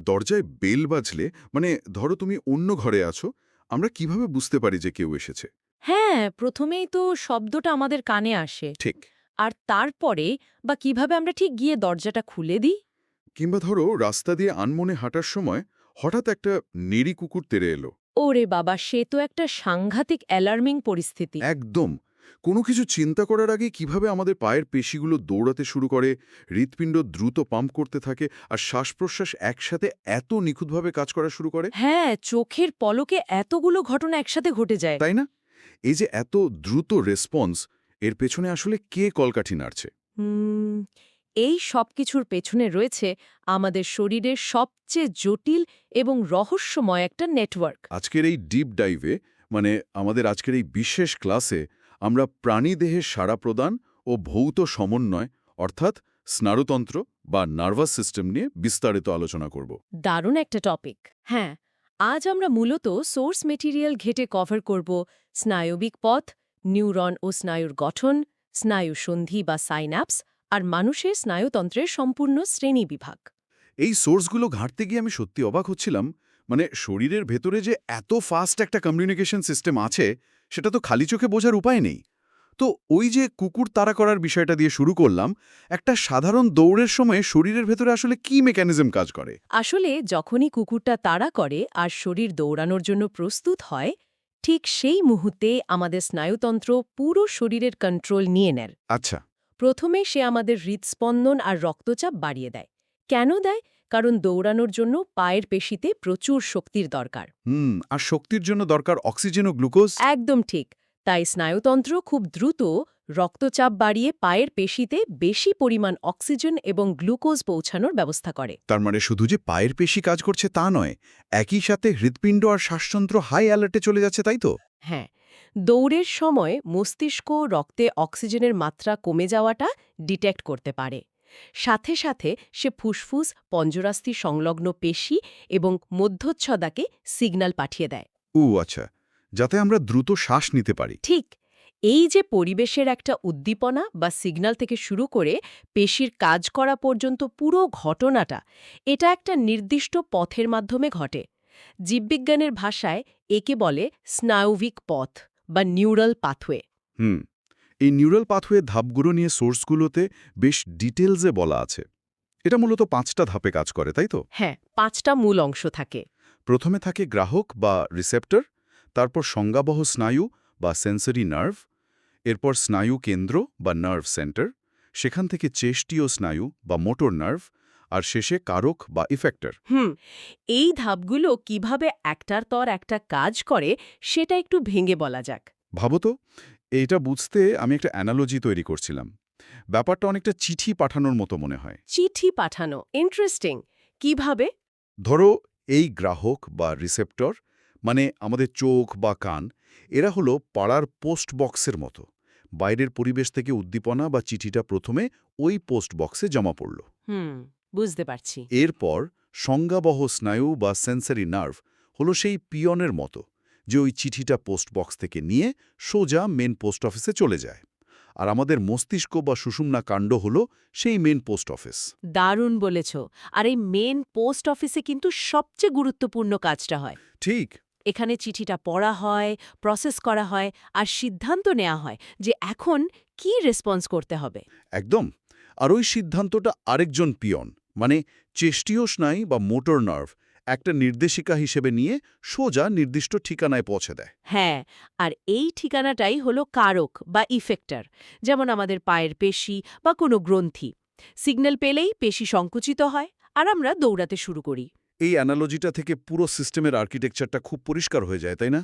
দরজায় বেল বাজলে মানে ধরো তুমি অন্য ঘরে আছো, আমরা কিভাবে বুঝতে পারি যে কেউ এসেছে? হ্যাঁ, প্রথমেই তো শব্দটা আমাদের কানে আসে। ঠিক। আর তারপরে বা কিভাবে আমরা ঠিক গিয়ে দরজাটা খুলে দিই? কিংবা ধরো রাস্তা দিয়ে আনমনে হাঁটার সময় হঠাৎ একটা নেড়ি কুকুর তেড়ে এলো। ওরে বাবা, সে তো একটা সাংঘাতিক অ্যালার্মিং পরিস্থিতি। একদম। কোনো কিছু চিন্তা করার আগে কিভাবে আমাদের পায়ের পেশিগুলো দৌড়াতে শুরু করে, হৃৎপিণ্ড দ্রুত পাম্প করতে থাকে, আর শ্বাস-প্রশ্বাস একসাথে এত নিখুঁতভাবে কাজ করা শুরু করে, হ্যাঁ, চোখের পলকে এতগুলো ঘটনা একসাথে ঘটে যায়। তাই না? এই যে এত দ্রুত রেসপন্স, এর পেছনে আসলে কে কলকাঠি নাড়ছে? হুম, এই সবকিছুর পেছনে রয়েছে আমাদের শরীরের সবচেয়ে জটিল এবং রহস্যময় একটা নেটওয়ার্ক। আজকের এই ডিপ ডাইভে, মানে আমাদের আজকের এই বিশেষ ক্লাসে, আমরা প্রাণীদেহের সাড়া প্রদান ও ভৌত সমন্বয় অর্থাৎ স্নায়ুতন্ত্র বা নার্ভাস সিস্টেম নিয়ে বিস্তারিত আলোচনা করব। দারুণ একটা টপিক। হ্যাঁ, আজ আমরা মূলত সোর্স মেটেরিয়াল ঘেটে কভার করব স্নায়বিক পথ, নিউরন ও স্নায়ুর গঠন, স্নায়ু সন্ধি বা সাইন্যাপস, আর মানুষের স্নায়ুতন্ত্রের সম্পূর্ণ শ্রেণীবিভাগ। এই সোর্সগুলো ঘাঁটতে গিয়ে আমি সত্যি অবাক হচ্ছিলাম। মানে শরীরের ভেতরে যে এত ফাস্ট একটা কমিউনিকেশন সিস্টেম আছে, সেটা তো খালি চোখে বোঝার উপায় নেই। তো ওই যে কুকুর তাড়া করার বিষয়টা দিয়ে শুরু করলাম, একটা সাধারণ দৌড়ের সময় শরীরের ভেতরে আসলে কি মেকানিজম কাজ করে? আসলে যখনই কুকুরটা তাড়া করে আর শরীর দৌড়ানোর জন্য প্রস্তুত হয়, ঠিক সেই মুহূর্তে আমাদের স্নায়ুতন্ত্র পুরো শরীরের কন্ট্রোল নিয়ে নেয়। আচ্ছা। প্রথমে সে আমাদের হৃদস্পন্দন আর রক্তচাপ বাড়িয়ে দেয়। কেন দেয়? কারণ দৌড়ানোর জন্য পায়ের পেশিতে প্রচুর শক্তির দরকার। আর শক্তির জন্য দরকার অক্সিজেন ও গ্লুকোজ। একদম ঠিক। তাই স্নায়ুতন্ত্র খুব দ্রুত রক্তচাপ বাড়িয়ে পায়ের পেশিতে বেশি পরিমাণ অক্সিজেন এবং গ্লুকোজ পৌঁছানোর ব্যবস্থা করে। তার মানে শুধু যে পায়ের পেশি কাজ করছে তা নয়, একই সাথে হৃৎপিণ্ড আর শ্বাসযন্ত্র হাই অ্যালার্টে চলে যাচ্ছে, তাই তো? হ্যাঁ, দৌড়ের সময় মস্তিষ্ক রক্তে অক্সিজেনের মাত্রা কমে যাওয়াটা ডিটেক্ট করতে পারে। সাথে সাথে সে ফুসফুস, পঞ্জরাস্থি সংলগ্ন পেশি এবং মধ্যচ্ছদাকে সিগন্যাল পাঠিয়ে দেয়। আচ্ছা। যাতে আমরা দ্রুত শ্বাস নিতে পারি। ঠিক, এই যে পরিবেশের একটা উদ্দীপনা বা সিগন্যাল থেকে শুরু করে পেশির কাজ করা পর্যন্ত পুরো ঘটনাটা, এটা একটা নির্দিষ্ট পথের মাধ্যমে ঘটে। জীববিজ্ঞানের ভাষায় একে বলে স্নায়বিক পথ বা নিউরাল পাথওয়ে। হুম। এই নিউরাল পাথওয়ে ধাপগুলো নিয়ে সোর্সগুলোতে বেশ ডিটেলসে বলা আছে। এটা মূলত ৫টা ধাপে কাজ করে, তাই তো? হ্যাঁ, ৫টা মূল অংশ থাকে। প্রথমে থাকে গ্রাহক বা রিসেপ্টর, তারপর সংজ্ঞাবহ স্নায়ু বা সেন্সরি নার্ভ, এরপর স্নায়ু কেন্দ্র বা নার্ভ সেন্টার, সেখান থেকে চেষ্টীয় স্নায়ু বা মোটর নার্ভ, আর শেষে কারক বা ইফেক্টর। এই ধাপগুলো কিভাবে একটার পর একটা কাজ করে সেটা একটু ভেঙে বলা যাক। ভাবো তো, এইটা বুঝতে আমি একটা অ্যানালজি তৈরি করছিলাম। ব্যাপারটা অনেকটা চিঠি পাঠানোর মতো মনে হয়। চিঠি পাঠানো ইন্টারেস্টিং। কিভাবে? ধরো, এই গ্রাহক বা রিসেপ্টর, মানে আমাদের চোখ বা কান, এরা হলো পাড়ার পোস্ট বক্সের মতো। বাইরের পরিবেশ থেকে উদ্দীপনা বা চিঠিটা প্রথমে ওই পোস্ট বক্সে জমা পড়ল। বুঝতে পারছি। এরপর সংজ্ঞাবহ স্নায়ু বা সেন্সরি নার্ভ হলো সেই পিয়নের মতো, যে ওই চিঠিটা পোস্ট বক্স থেকে নিয়ে সোজা মেন পোস্ট অফিসে চলে যায়। আর আমাদের মস্তিষ্ক বা সুষুম্না কাণ্ড হলো সেই মেন পোস্ট অফিস। দারুণ বলেছ। আর এই মেন পোস্ট অফিসে কিন্তু সবচেয়ে গুরুত্বপূর্ণ কাজটা হয়। ঠিক। এখানে চিঠিটা পড়া হয়, প্রসেস করা হয়, আর সিদ্ধান্ত নেওয়া হয় যে এখন কি রেসপন্স করতে হবে। একদম। আর ওই সিদ্ধান্তটা আরেকজন পিয়ন, মানে চেষ্টীয় স্নায়ু বা মোটর নার্ভ, একটা নির্দেশিকা হিসেবে নিয়ে সোজা নির্দিষ্ট ঠিকানায় পৌঁছে দেয়। হ্যাঁ, আর এই ঠিকানাটাই হলো কারক বা ইফেক্টর, যেমন আমাদের পায়ের পেশি বা কোনো গ্রন্থি। সিগন্যাল পেলেই পেশি সংকুচিত হয় আর আমরা দৌড়াতে শুরু করি। এই অ্যানালজিটা থেকে পুরো সিস্টেমের আর্কিটেকচারটা খুব পরিষ্কার হয়ে যায়, তাই না?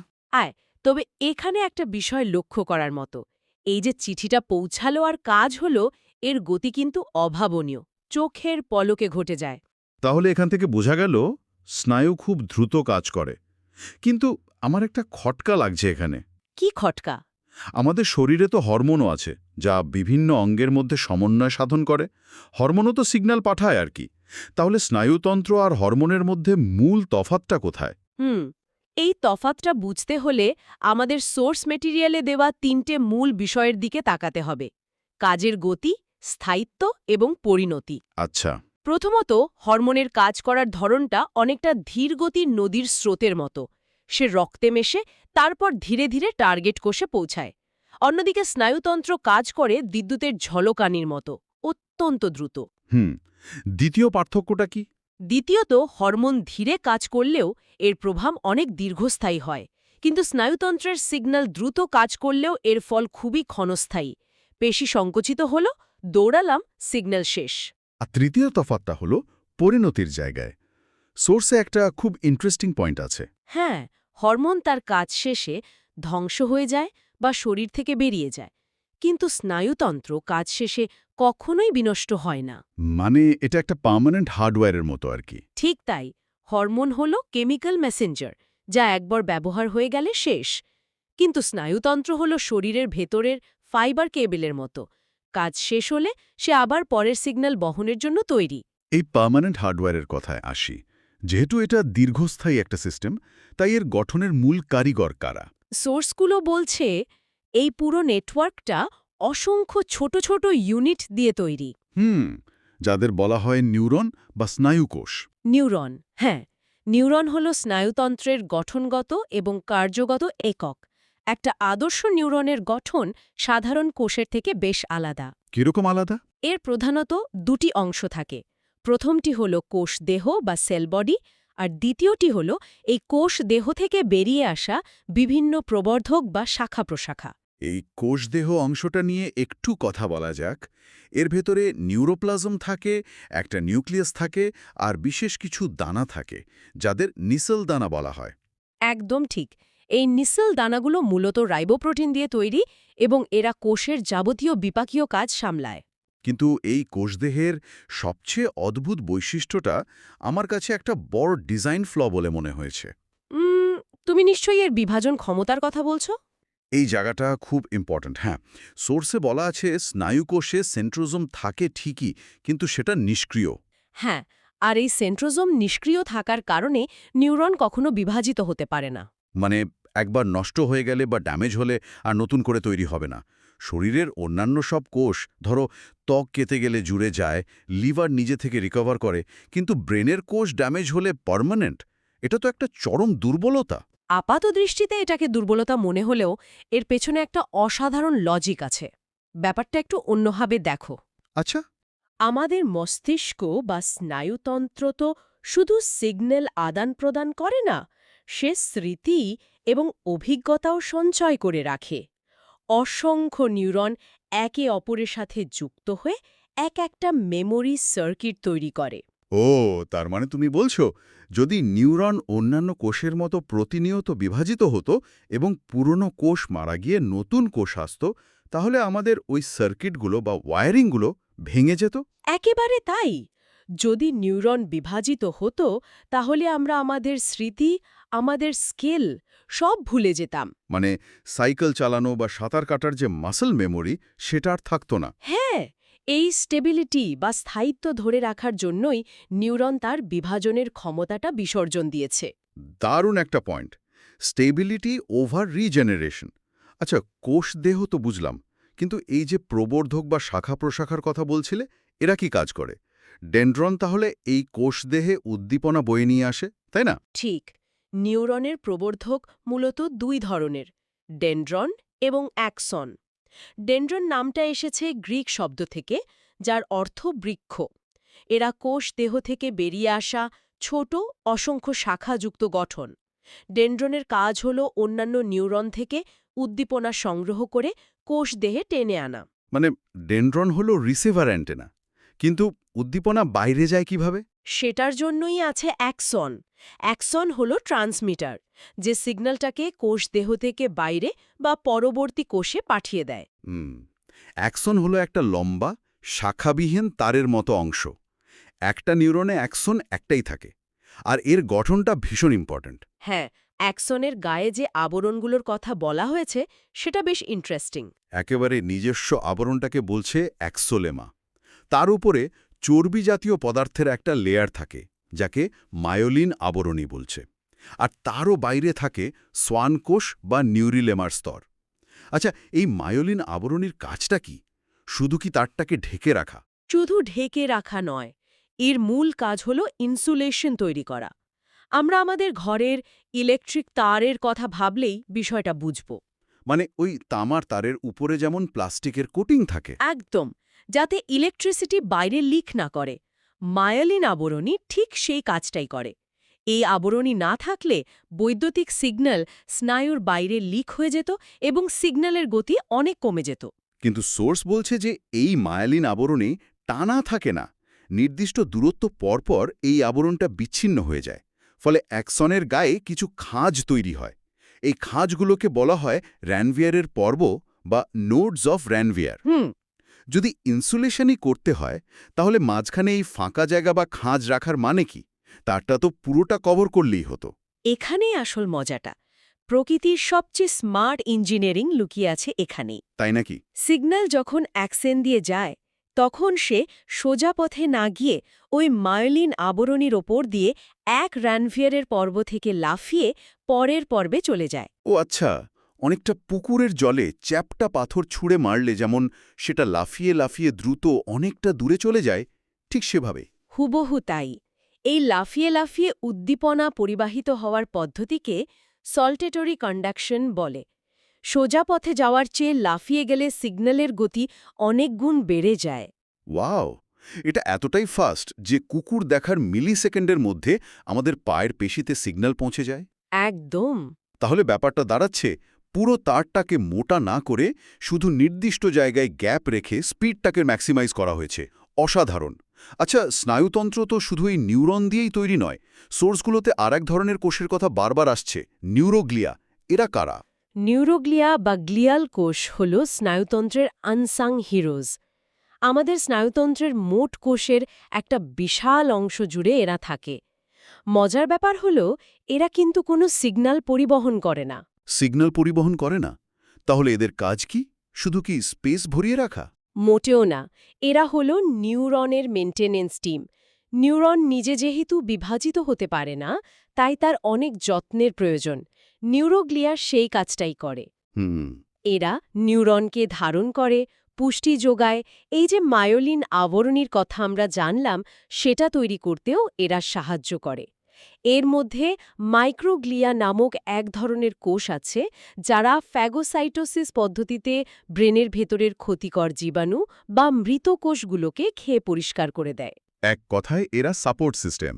তবে এখানে একটা বিষয় লক্ষ্য করার মতো। এই যে চিঠিটা পৌঁছালো আর কাজ হলো, এর গতি কিন্তু অভাবনীয়। চোখের পলকে ঘটে যায়। তাহলে এখান থেকে বোঝা গেল স্নায়ু খুব দ্রুত কাজ করে। কিন্তু আমার একটা খটকা লাগছে এখানে। কি খটকা! আমাদের শরীরে তো হরমোনও আছে, যা বিভিন্ন অঙ্গের মধ্যে সমন্বয় সাধন করে। হরমোনও তো সিগন্যাল পাঠায় আর কি। তাহলে স্নায়ুতন্ত্র আর হরমোনের মধ্যে মূল তফাৎটা কোথায়? হুম, এই তফাতটা বুঝতে হলে আমাদের সোর্স মেটেরিয়ালে দেওয়া ৩টে মূল বিষয়ের দিকে তাকাতে হবে: কাজের গতি, স্থায়িত্ব এবং পরিণতি। আচ্ছা। প্রথমত হরমোনের কাজ করার ধরনটা অনেকটা ধীরগতির নদীর স্রোতের মতো। সে রক্তে মেশে তারপর ধীরে ধীরে টার্গেট কোষে পৌঁছায়। অন্যদিকে স্নায়ুতন্ত্র কাজ করে বিদ্যুতের ঝলকানির মতো, অত্যন্ত দ্রুত। দ্বিতীয় পার্থক্যটা কি? দ্বিতীয়ত হরমোন ধীরে কাজ করলেও এর প্রভাব অনেক দীর্ঘস্থায়ী হয়, কিন্তু স্নায়ুতন্ত্রের সিগন্যাল দ্রুত কাজ করলেও এর ফল খুবই ক্ষণস্থায়ী। পেশি সংকুচিত হল, দৌড়ালাম, সিগন্যাল শেষ। আর তৃতীয় তফাৎটা হলো পরিণতির জায়গায়। সোর্সে একটা খুব ইন্টারেস্টিং পয়েন্ট আছে। হ্যাঁ, হরমোন তার কাজ শেষে ধ্বংস হয়ে যায় বা শরীর থেকে বেরিয়ে যায়, কিন্তু স্নায়ুতন্ত্র কাজ শেষে কখনোই বিনষ্ট হয় না। মানে এটা একটা পার্মানেন্ট হার্ডওয়্যারের মতো আর কি। ঠিক তাই, হরমোন হল কেমিক্যাল মেসেঞ্জার, যা একবার ব্যবহার হয়ে গেলে শেষ। কিন্তু স্নায়ুতন্ত্র হল শরীরের ভেতরের ফাইবার কেবেলের মতো। কাজ শেষ হলে সে আবার পরের সিগন্যাল বহনের জন্য তৈরি। এই পার্মানেন্ট হার্ডওয়্যারের কথায় আসি। যেহেতু এটা দীর্ঘস্থায়ী একটা সিস্টেম, তাই এর গঠনের মূল কারিগর কারা? সোর্সগুলো বলছে এই পুরো নেটওয়ার্কটা অসংখ্য ছোট ছোট ইউনিট দিয়ে তৈরি। যাদের বলা হয় নিউরন বা স্নায়ুকোষ। নিউরন, হ্যাঁ, নিউরন হল স্নায়ুতন্ত্রের গঠনগত এবং কার্যগত একক। একটা আদর্শ নিউরনের গঠন সাধারণ কোষের থেকে বেশ আলাদা। কিরকম আলাদা? এর প্রধানত দুটি অংশ থাকে। প্রথমটি হল কোষ দেহ বা সেল বডি, আর দ্বিতীয়টি হল এই কোষ দেহ থেকে বেরিয়ে আসা বিভিন্ন প্রবর্ধক বা শাখা প্রশাখা। এই কোষদেহ অংশটা নিয়ে একটু কথা বলা যাক। এর ভেতরে নিউরোপ্লাজম থাকে, একটা নিউক্লিয়াস থাকে, আর বিশেষ কিছু দানা থাকে, যাদের নিসেল দানা বলা হয়। একদম ঠিক। এই নিসেল দানাগুলো মূলত রাইবোপ্রোটিন দিয়ে তৈরি এবং এরা কোষের যাবতীয় বিপাকীয় কাজ সামলায়। কিন্তু এই কোষদেহের সবচেয়ে অদ্ভুত বৈশিষ্ট্যটা আমার কাছে একটা বড় ডিজাইন ফ্ল বলে মনে হয়েছে। তুমি নিশ্চয়ই এর বিভাজন ক্ষমতার কথা বলছো? এই জায়গাটা খুব ইম্পর্ট্যান্ট। হ্যাঁ, সোর্সে বলা আছে স্নায়ুকোষে সেন্ট্রোজোম থাকে ঠিকই, কিন্তু সেটা নিষ্ক্রিয়। হ্যাঁ, আর এই সেন্ট্রোজোম নিষ্ক্রিয় থাকার কারণে নিউরন কখনো বিভাজিত হতে পারে না। মানে একবার নষ্ট হয়ে গেলে বা ড্যামেজ হলে আর নতুন করে তৈরি হবে না। শরীরের অন্যান্য সব কোষ, ধরো ত্বক কেটে গেলে জুড়ে যায়, লিভার নিজে থেকে রিকভার করে, কিন্তু ব্রেনের কোষ ড্যামেজ হলে পার্মানেন্ট। এটা তো একটা চরম দুর্বলতা। আপাত দৃষ্টিতে এটাকে দুর্বলতা মনে হলেও এর পেছনে একটা অসাধারণ লজিক আছে। ব্যাপারটা একটু অন্যভাবে দেখো। আচ্ছা। আমাদের মস্তিষ্ক বা স্নায়ুতন্ত্র তো শুধু সিগন্যাল আদান প্রদান করে না, সে স্মৃতি এবং অভিজ্ঞতাও সঞ্চয় করে রাখে। অসংখ্য নিউরন একে অপরের সাথে যুক্ত হয়ে একটা মেমোরি সার্কিট তৈরি করে। ও, তার মানে তুমি বলছো যদি নিউরন অন্যান্য কোষের মতো প্রতিনিয়ত বিভাজিত হতো এবং পুরনো কোষ মারা গিয়ে নতুন কোষ আসত, তাহলে আমাদের ওই সার্কিটগুলো বা ওয়্যারিংগুলো ভেঙে যেত? একেবারে তাই। যদি নিউরন বিভাজিত হতো তাহলে আমরা আমাদের স্মৃতি, আমাদের স্কেল সব ভুলে যেতাম। মানে সাইকেল চালানো বা সাঁতার কাটার যে মাসল মেমোরি, সেটা আর থাকতো না। হ্যাঁ, এই স্টেবিলিটি বা স্থায়িত্ব ধরে রাখার জন্যই নিউরন তার বিভাজনের ক্ষমতাটা বিসর্জন দিয়েছে। দারুণ একটা পয়েন্ট। Stability over regeneration. আচ্ছা, কোষ দেহ তো বুঝলাম, কিন্তু এই যে প্রবর্ধক বা শাখা প্রশাখার কথা বলছিলে, এরা কি কাজ করে? ডেনড্রন তাহলে এই কোষ দেহে উদ্দীপনা বয়ে নিয়ে আসে, তাই না? ঠিক। নিউরনের প্রবর্ধক মূলত দুই ধরনের, ডেনড্রন এবং অ্যাক্সন। ডেনড্রন নামটা এসেছে গ্রিক শব্দ থেকে, যার অর্থ বৃক্ষ। এরা কোষ দেহ থেকে বেরিয়ে আসা ছোট অসংখ্য শাখাযুক্ত গঠন। ডেনড্রনের কাজ হল অন্যান্য নিউরন থেকে উদ্দীপনা সংগ্রহ করে কোষ দেহে টেনে আনা। মানে ডেনড্রন হলো রিসিভার অ্যান্টেনা, কিন্তু উদ্দীপনা বাইরে যায় কিভাবে? সেটার জন্যই আছে অ্যাক্সন। অ্যাক্সন হল ট্রান্সমিটার, যে সিগন্যালটাকে কোষ দেহ থেকে বাইরে বা পরবর্তী কোষে পাঠিয়ে দেয়। অ্যাক্সন হলো একটা লম্বা শাখাবিহীন তারের মতো অংশ। একটা নিউরনে অ্যাক্সন একটাই থাকে, আর এর গঠনটা ভীষণ ইম্পর্ট্যান্ট। হ্যাঁ, অ্যাক্সনের গায়ে যে আবরণগুলোর কথা বলা হয়েছে সেটা বেশ ইন্টারেস্টিং। একেবারে নিজস্ব আবরণটাকে বলছে অ্যাক্সোলেমা। তার উপরে চর্বি জাতীয় পদার্থের একটা লেয়ার থাকে, যাকে মায়োলিন আবরণী বলছে। আর তারও বাইরে থাকে সোয়ান কোষ বা নিউরিলেমার স্তর। আচ্ছা, এই মায়োলিন আবরণীর কাজটা কি? শুধু কি তারটাকে ঢেকে রাখা? শুধু ঢেকে রাখা নয়, এর মূল কাজ হল ইনসুলেশন তৈরি করা। আমরা আমাদের ঘরের ইলেকট্রিক তারের কথা ভাবলেই বিষয়টা বুঝব। মানে ওই তামার তারের উপরে যেমন প্লাস্টিকের কোটিং থাকে। একদম, যাতে ইলেকট্রিসিটি বাইরে লিক না করে। মায়োলিন আবরণী ঠিক সেই কাজটাই করে। এই আবরণী না থাকলে বৈদ্যুতিক সিগন্যাল স্নায়ুর বাইরে লিক হয়ে যেত এবং সিগন্যালের গতি অনেক কমে যেত। কিন্তু সোর্স বলছে যে এই মায়ালিন আবরণী টানা থাকে না, নির্দিষ্ট দূরত্ব পরপর এই আবরণটা বিচ্ছিন্ন হয়ে যায়। ফলে অ্যাক্সনের গায়ে কিছু খাঁজ তৈরি হয়। এই খাঁজগুলোকে বলা হয় র্যানভিয়ারের পর্ব বা নোডস অফ র্যানভিয়ার। যদি ইনসুলেশনই করতে হয়, তাহলে মাঝখানে এই ফাঁকা জায়গা বা খাঁজ রাখার মানে কি? তারটা তো পুরোটা কভার করলেই হতো। এখানেই আসল মজাটা। প্রকৃতির সবচেয়ে স্মার্ট ইঞ্জিনিয়ারিং লুকিয়ে আছে এখানেই। তাই নাকি? সিগন্যাল যখন অ্যাক্সেন দিয়ে যায়, তখন সে সোজা পথে না গিয়ে ওই মায়োলিন আবরণীর ওপর দিয়ে এক র্যানভিয়ারের পর্ব থেকে লাফিয়ে পরের পর্বে চলে যায়। ও আচ্ছা, অনেকটা পুকুরের জলে চ্যাপ্টা পাথর ছুঁড়ে মারলে যেমন সেটা লাফিয়ে লাফিয়ে দ্রুত অনেকটা দূরে চলে যায়, ঠিক সেভাবে। হুবহু তাই। এই লাফিয়ে লাফিয়ে উদ্দীপনা পরিবাহিত হওয়ার পদ্ধতিকে সল্টেটরি কন্ডাকশন বলে। সোজা পথে যাওয়ার চেয়ে লাফিয়ে গেলে সিগন্যালের গতি অনেক গুণ বেড়ে যায়। ওয়াও! এটা এতটাই ফাস্ট যে কুকুর দেখার মিলিসেকেন্ডের মধ্যে আমাদের পায়ের পেশিতে সিগন্যাল পৌঁছে যায়। একদম। তাহলে ব্যাপারটা দাঁড়াচ্ছে, পুরো তারটাকে মোটা না করে শুধু নির্দিষ্ট জায়গায় গ্যাপ রেখে স্পিডটাকে ম্যাক্সিমাইজ করা হয়েছে। অসাধারণ। আচ্ছা, স্নায়ুতন্ত্র তো শুধু এই নিউরন দিয়েই তৈরি নয়। সোর্সগুলোতে আরেক ধরনের কোষের কথা বারবার আসছে, নিউরোগ্লিয়া। এরা কারা? নিউরোগ্লিয়া বা গ্লিয়াল কোষ হল স্নায়ুতন্ত্রের আনসাং হিরোজ। আমাদের স্নায়ুতন্ত্রের মোট কোষের একটা বিশাল অংশ জুড়ে এরা থাকে। মজার ব্যাপার হল, এরা কিন্তু কোনো সিগন্যাল পরিবহন করে না। সিগন্যাল পরিবহন করে না? তাহলে এদের কাজ কি? শুধু কি স্পেস ভরিয়ে রাখা? মোটেও না। এরা হল নিউরনের মেনটেনেন্স টিম। নিউরন নিজে যেহেতু বিভাজিত হতে পারে না, তাই তার অনেক যত্নের প্রয়োজন। নিউরোগ্লিয়া সেই কাজটাই করে। হুম। এরা নিউরনকে ধারণ করে, পুষ্টি যোগায়। এই যে মায়োলিন আবরণীর কথা আমরা জানলাম, সেটা তৈরি করতেও এরা সাহায্য করে। এর মধ্যে মাইক্রোগ্লিয়া নামক এক ধরনের কোষ আছে, যারা ফ্যাগোসাইটোসিস পদ্ধতিতে ব্রেনের ভেতরের ক্ষতিকর জীবাণু বা মৃত কোষগুলোকে খেয়ে পরিষ্কার করে দেয়। এক কথায় এরা সাপোর্ট সিস্টেম।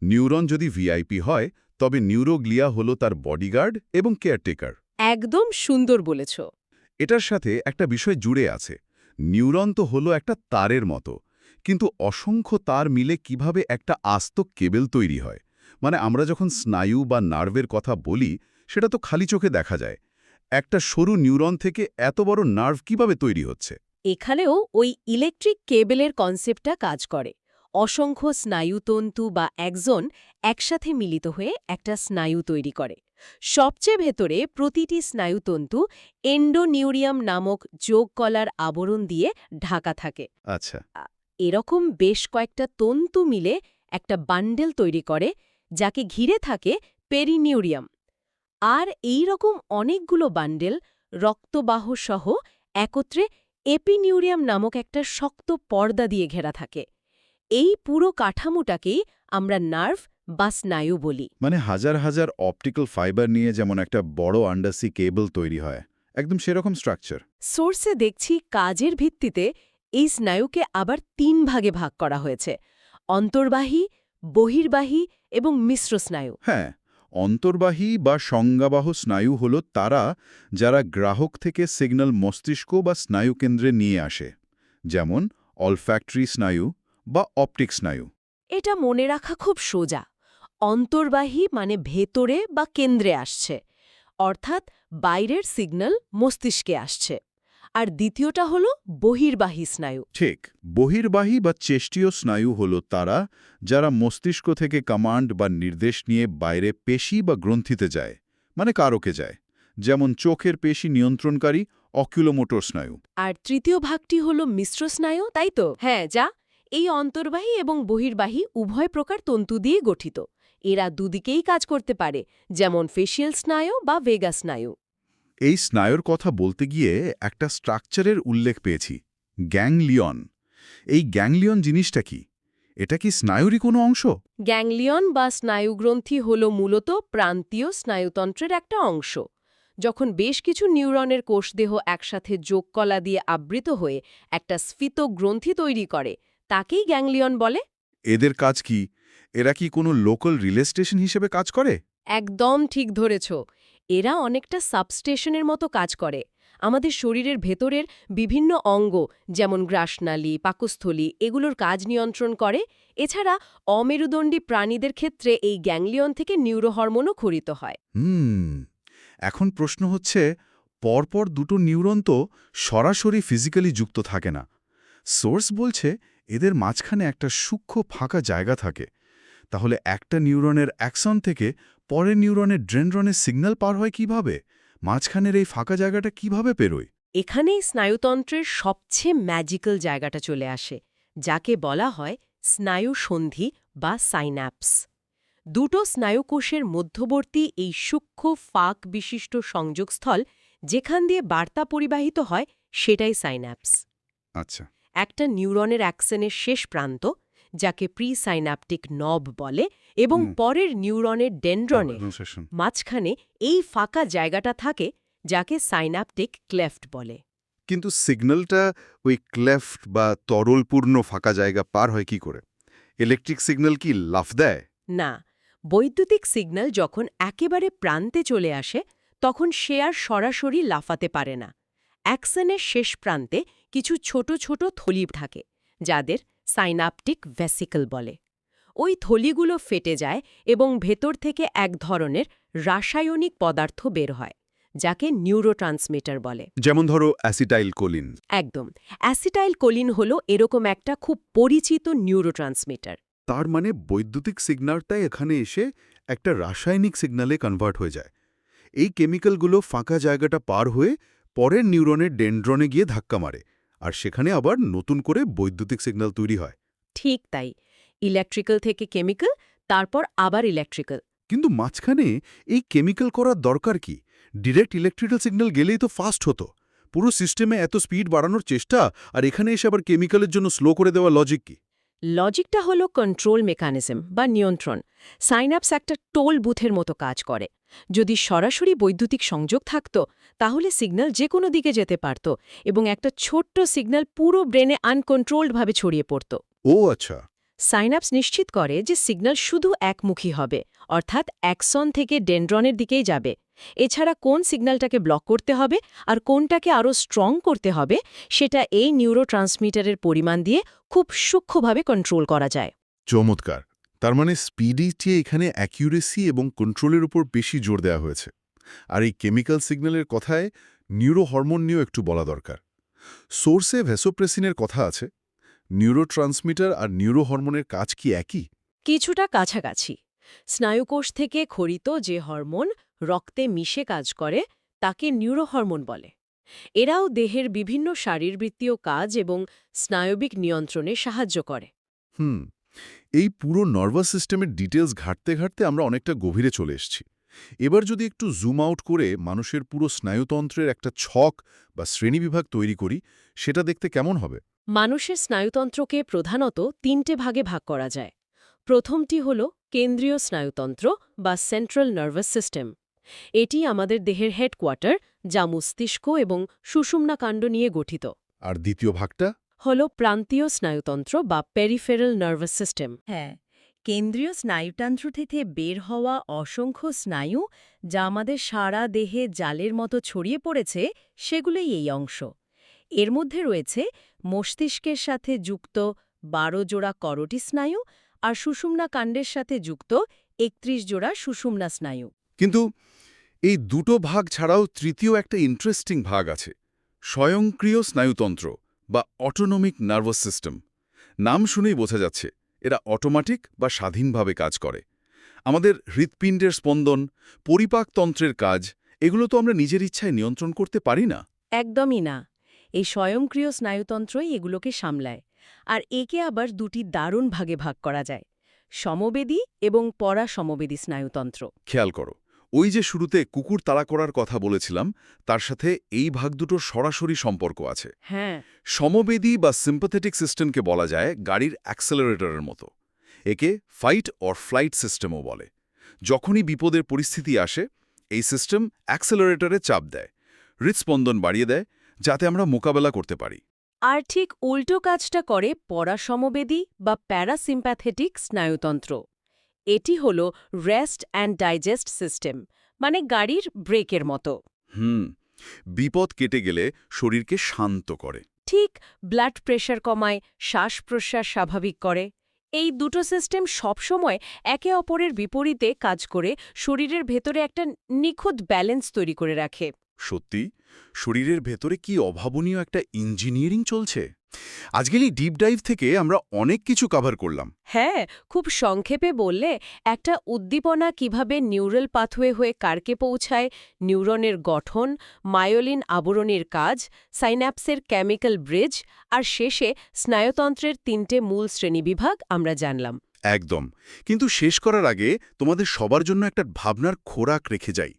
নিউরন যদি ভিআইপি হয়, তবে নিউরোগ্লিয়া হল তার বডিগার্ড এবং কেয়ারটেকার। একদম সুন্দর বলেছ। এটার সাথে একটা বিষয় জুড়ে আছে। নিউরন তো হলো একটা তারের মতো, কিন্তু অসংখ্য তার মিলে কিভাবে একটা আস্ত কেবল তৈরি হয়। মানে আমরা যখন স্নায়ু বা নার্ভের কথা বলি, সেটা তো খালি চোখে দেখা যায়। একটা সরু নিউরন থেকে এত বড় নার্ভ কিভাবে তৈরি হচ্ছে? এখানেও ওই ইলেকট্রিক কেবলের কনসেপ্টটা কাজ করে। অসংখ্য স্নায়ুতন্তু বা অ্যাক্সন একসাথে মিলিত হয়ে একটা স্নায়ু তৈরি করে। সবচেয়ে ভেতরে প্রতিটি স্নায়ুতন্তু এন্ডোনিউরিয়াম নামক যোগকলার আবরণ দিয়ে ঢাকা থাকে। আচ্ছা। এরকম বেশ কয়েকটা তন্তু মিলে একটা বান্ডেল তৈরি করে, যাকে ঘিরে থাকে পেরিনিউরিয়াম। আর এই রকম অনেকগুলো বান্ডেল রক্তবাহ সহ একত্রে এপিনিউরিয়াম নামক একটা শক্ত পর্দা দিয়ে ঘেরা থাকে। এই পুরো কাঠামোটাকেই আমরা নার্ভ বা স্নায়ু বলি। মানে হাজার হাজার অপটিক্যাল ফাইবার নিয়ে যেমন একটা বড় আন্ডারসি কেবল তৈরি হয়, একদম সেরকম স্ট্রাকচার। সোর্সে দেখছি কাজের ভিত্তিতে এই স্নায়ুকে আবার ৩ ভাগে ভাগ করা হয়েছে: অন্তর্বাহী, বহির্বাহী এবং মিশ্র স্নায়ু। হ্যাঁ, অন্তর্বাহী বা সংজ্ঞাবাহ স্নায়ু হল তারা যারা গ্রাহক থেকে সিগন্যাল মস্তিষ্ক বা স্নায়ুকেন্দ্রে নিয়ে আসে, যেমন অলফ্যাক্টরি স্নায়ু বা অপটিক স্নায়ু। এটা মনে রাখা খুব সোজা। অন্তর্বাহী মানে ভেতরে বা কেন্দ্রে আসছে, অর্থাৎ বাইরের সিগন্যাল মস্তিষ্কে আসছে। আর দ্বিতীয়টা হল বহির্বাহী স্নায়ু। ঠিক, বহির্বাহী বা চেষ্টীয় স্নায়ু হল তারা যারা মস্তিষ্ক থেকে কমান্ড বা নির্দেশ নিয়ে বাইরে পেশি বা গ্রন্থিতে যায়, মানে কারকে যায়, যেমন চোখের পেশি নিয়ন্ত্রণকারী অকিউলোমোটর স্নায়ু। আর তৃতীয় ভাগটি হল মিশ্র স্নায়ু, তাই তো? হ্যাঁ, যা এই অন্তর্বাহী এবং বহির্বাহী উভয় প্রকার তন্তু দিয়ে গঠিত। এরা দুদিকেই কাজ করতে পারে, যেমন ফেসিয়াল স্নায়ু বা ভেগাস স্নায়ু। এই স্নায়ুর কথা বলতে গিয়ে একটা স্ট্রাকচারের উল্লেখ পেয়েছি, গ্যাংলিয়ন। এই গ্যাংলিয়ন জিনিসটা কি? এটা কি স্নায়ুরই কোনো অংশ? গ্যাংলিয়ন বা স্নায়ুগ্রন্থি হল মূলত প্রান্তীয় স্নায়ুতন্ত্রের একটা অংশ। যখন বেশ কিছু নিউরনের কোষদেহ একসাথে যোগকলা দিয়ে আবৃত হয়ে একটা স্ফীত গ্রন্থি তৈরি করে, তাকেই গ্যাংলিয়ন বলে। এদের কাজ কি? এরা কি কোনো লোকাল রিলে স্টেশন হিসেবে কাজ করে? একদম ঠিক ধরেছ। এরা অনেকটা সাবস্টেশনের মতো কাজ করে। আমাদের শরীরের ভেতরের বিভিন্ন অঙ্গ, যেমন গ্রাসনালী, পাকস্থলী, এগুলোর কাজ নিয়ন্ত্রণ করে। এছাড়া অমেরুদণ্ডী প্রাণীদের ক্ষেত্রে এই গ্যাংলিয়ন থেকে নিউরোহরমোনও খরিত হয়। এখন প্রশ্ন হচ্ছে, পরপর দুটো নিউরন তো সরাসরি ফিজিক্যালি যুক্ত থাকে না। সোর্স বলছে এদের মাঝখানে একটা সূক্ষ্ম ফাঁকা জায়গা থাকে। তাহলে একটা নিউরনের অ্যাক্সন থেকে পরের নিউরনের ডেনড্রনের সিগন্যাল পার হয় কিভাবে? মাঝখানের এই ফাঁকা জায়গাটা কিভাবে পেরোয়? এখানেই স্নায়ুতন্ত্রের সবচেয়ে ম্যাজিক্যাল জায়গাটা চলে আসে, যাকে বলা হয় স্নায়ু সন্ধি বা সাইন্যাপস। দুটো স্নায়ুকোষের মধ্যবর্তী এই সূক্ষ্ম ফাঁক বিশিষ্ট সংযোগস্থল, যেখান দিয়ে বার্তা পরিবাহিত হয়, সেটাই সাইন্যাপস। আচ্ছা। একটা নিউরনের অ্যাক্সনের শেষ প্রান্ত, যাকে প্রিসাইন্যাপটিক নব বলে, এবং পরের নিউরনের ডেনড্রনে মাঝখানে এই ফাঁকা জায়গাটা থাকে, যাকে সাইন্যাপটিক ক্লেফট বলে। কিন্তু সিগন্যালটা ওই ক্লেফট বা তরলপূর্ণ ফাঁকা জায়গা পার হয় কি করে? ইলেকট্রিক সিগন্যাল কি লাফ দেয়? না, বৈদ্যুতিক সিগন্যাল যখন একেবারে প্রান্তে চলে আসে, তখন সে আর সরাসরি লাফাতে পারে না। অ্যাক্সনের শেষ প্রান্তে কিছু ছোট ছোট থলি থাকে, যাদের সাইন্যাপটিক ভেসিকল বলে। ওই থলিগুলো ফেটে যায় এবং ভেতর থেকে এক ধরনের রাসায়নিক পদার্থ বের হয়, যাকে নিউরোট্রান্সমিটার বলে। যেমন ধরো অ্যাসিটাইল কোলিন। একদম। অ্যাসিটাইল কোলিন হল এরকম একটা খুব পরিচিত নিউরোট্রান্সমিটার। তার মানে বৈদ্যুতিক সিগন্যালটাই এখানে এসে একটা রাসায়নিক সিগন্যালে কনভার্ট হয়ে যায়। এই কেমিক্যালগুলো ফাঁকা জায়গাটা পার হয়ে পরের নিউরনের ডেনড্রনে গিয়ে ধাক্কা মারে, আর সেখানে আবার নতুন করে বৈদ্যুতিক সিগন্যাল তৈরি হয়। ঠিক তাই। ইলেকট্রিক্যাল থেকে কেমিক্যাল, তারপর আবার ইলেকট্রিক্যাল। কিন্তু মাঝখানে এই কেমিক্যাল করার দরকার কি? ডিরেক্ট ইলেকট্রিক্যাল সিগন্যাল গেলেই তো ফাস্ট হতো। পুরো সিস্টেমে এত স্পিড বাড়ানোর চেষ্টা, আর এখানে এসে আবার কেমিক্যালের জন্য স্লো করে দেওয়া লজিক কি? লজিকটা হলো কন্ট্রোল মেকানিজম বা নিয়ন্ত্রণ। সাইন্যাপস একটা টোল বুথের মতো কাজ করে। যদি সরাসরি বৈদ্যুতিক সংযোগ থাকত, তাহলে সিগন্যাল যে কোনো দিকে যেতে পারত এবং একটা ছোট্ট সিগন্যাল পুরো ব্রেনে আনকন্ট্রোলডভাবে ছড়িয়ে পড়ত। ও আচ্ছা। সাইন্যাপস নিশ্চিত করে যে সিগন্যাল শুধু একমুখী হবে, অর্থাৎ অ্যাক্সন থেকে ডেনড্রনের দিকেই যাবে। এছাড়া কোন সিগন্যালটাকে ব্লক করতে হবে আর কোনটাকে আরও স্ট্রং করতে হবে, সেটা এই নিউরোট্রান্সমিটারের পরিমাণ দিয়ে খুব সূক্ষ্মভাবে কন্ট্রোল করা যায়। চমৎকার। তার মানে স্পিডের চেয়ে এখানে অ্যাকিউরেসি এবং কন্ট্রোলের উপর বেশি জোর দেওয়া হয়েছে। আর এই কেমিক্যাল সিগন্যালের কথায় নিউরো হরমোন নিয়েও একটু বলা দরকার। সোর্সে ভ্যাসোপ্রেসিনের কথা আছে। নিউরোট্রান্সমিটার আর নিউরো হরমোনের কাজ কি একই? কিছুটা কাছাকাছি। স্নায়ুকোষ থেকে খরিত যে হরমোন রক্তে মিশে কাজ করে, তাকে নিউরোহরমোন বলে। এরাও দেহের বিভিন্ন শারীরবৃত্তীয় কাজ এবং স্নায়বিক নিয়ন্ত্রণে সাহায্য করে। এই পুরো নার্ভাস সিস্টেমের ডিটেলস ঘাটতে ঘাটতে আমরা অনেকটা গভীরে চলে এসেছি। এবার যদি একটু জুম আউট করে মানুষের পুরো স্নায়ুতন্ত্রের একটা ছক বা শ্রেণীবিভাগ তৈরি করি, সেটা দেখতে কেমন হবে? মানুষের স্নায়ুতন্ত্রকে প্রধানত ৩টে ভাগে ভাগ করা যায়। প্রথমটি হল কেন্দ্রীয় স্নায়ুতন্ত্র বা সেন্ট্রাল নার্ভাস সিস্টেম। এটি আমাদের দেহের হেডকোয়ার্টার, যা মস্তিষ্ক এবং সুষুম্নাকাণ্ড নিয়ে গঠিত। আর দ্বিতীয় ভাগটা হল প্রান্তীয় স্নায়ুতন্ত্র বা পেরিফেরাল নার্ভাস সিস্টেম। হ্যাঁ, কেন্দ্রীয় স্নায়ুতন্ত্র থেকে বের হওয়া অসংখ্য স্নায়ু, যা আমাদের সারা দেহে জালের মতো ছড়িয়ে পড়েছে, সেগুলোই এই অংশ। এর মধ্যে রয়েছে মস্তিষ্কের সাথে যুক্ত ১২ জোড়া করোটি স্নায়ু আর সুষুম্নাকাণ্ডের সাথে যুক্ত ৩১ জোড়া সুষুম্না স্নায়ু। কিন্তু এই দুটো ভাগ ছাড়াও তৃতীয় একটা ইন্টারেস্টিং ভাগ আছে, স্বয়ংক্রিয় স্নায়ুতন্ত্র বা অটোনমিক নার্ভাস সিস্টেম। নাম শুনেই বোঝা যাচ্ছে এরা অটোমেটিক বা স্বাধীনভাবে কাজ করে। আমাদের হৃৎপিণ্ডের স্পন্দন, পরিপাকতন্ত্রের কাজ, এগুলো তো আমরা নিজের ইচ্ছায় নিয়ন্ত্রণ করতে পারি না। একদমই না। এই স্বয়ংক্রিয় স্নায়ুতন্ত্রই এগুলোকে সামলায়। আর একে আবার দুটি দারুণ ভাগে ভাগ করা যায়: সমবেদী এবং পরাসমবেদী স্নায়ুতন্ত্র। খেয়াল করো, ওই যে শুরুতে কুকুর তাড়া করার কথা বলেছিলাম তার সাথে এই ভাগ দুটোর সরাসরি সম্পর্ক আছে। হ্যাঁ, সমবেদী বা সিম্পাথেটিক সিস্টেমকে বলা যায় গাড়ির অ্যাক্সেলারেটরের মতো। একে ফাইট অর ফ্লাইট সিস্টেমও বলে। যখনই বিপদের পরিস্থিতি আসে এই সিস্টেম অ্যাক্সেলারেটরে চাপ দেয়, হৃৎস্পন্দন বাড়িয়ে দেয়, যাতে আমরা মোকাবেলা করতে পারি। আর ঠিক উল্টো কাজটা করে পরাসমবেদী বা প্যারাসিম্প্যাথেটিক স্নায়ুতন্ত্র। এটি হল রেস্ট অ্যান্ড ডাইজেস্ট সিস্টেম, মানে গাড়ির ব্রেকের মতো। বিপদ কেটে গেলে শরীরকে শান্ত করে। ঠিক ব্লাড প্রেশার কমায়, শ্বাস-প্রশ্বাস স্বাভাবিক করে। এই দুটো সিস্টেম সবসময় একে অপরের বিপরীতে কাজ করে শরীরের ভেতরে একটা নিখুঁত ব্যালেন্স তৈরি করে রাখে। সত্যি শরীরের ভেতরে কি অভাবনীয় একটা ইঞ্জিনিয়ারিং চলছে। আজকের এই ডিপ ডাইভ থেকে আমরা অনেক কিছু কভার করলাম। হ্যাঁ, খুব সংক্ষেপে বললে একটা উদ্দীপনা কিভাবে নিউরাল পাথওয়ে হয়ে কার্কে পৌঁছায়, নিউরনের গঠন, মায়োলিন আবরণীর কাজ, সাইন্যাপসের কেমিক্যাল ব্রিজ, আর শেষে স্নায়ুতন্ত্রের 3টে মূল শ্রেণীবিভাগ আমরা জানলাম। একদম। কিন্তু শেষ করার আগে তোমাদের সবার জন্য একটা ভাবনার খোরাক রেখে যাই।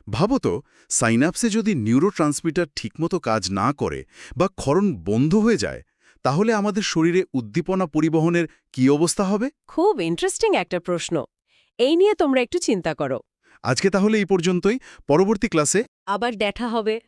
ভাবো তো, সাইন্যাপসে যদি নিউরোট্রান্সমিটার ঠিকমতো কাজ না করে বা ক্ষরণ বন্ধ হয়ে যায়, তাহলে আমাদের শরীরে উদ্দীপনা পরিবহনের কী অবস্থা হবে? খুব ইন্টারেস্টিং একটা প্রশ্ন। এই নিয়ে তোমরা একটু চিন্তা করো। আজকে তাহলে এই পর্যন্তই। পরবর্তী ক্লাসে আবার দেখা হবে।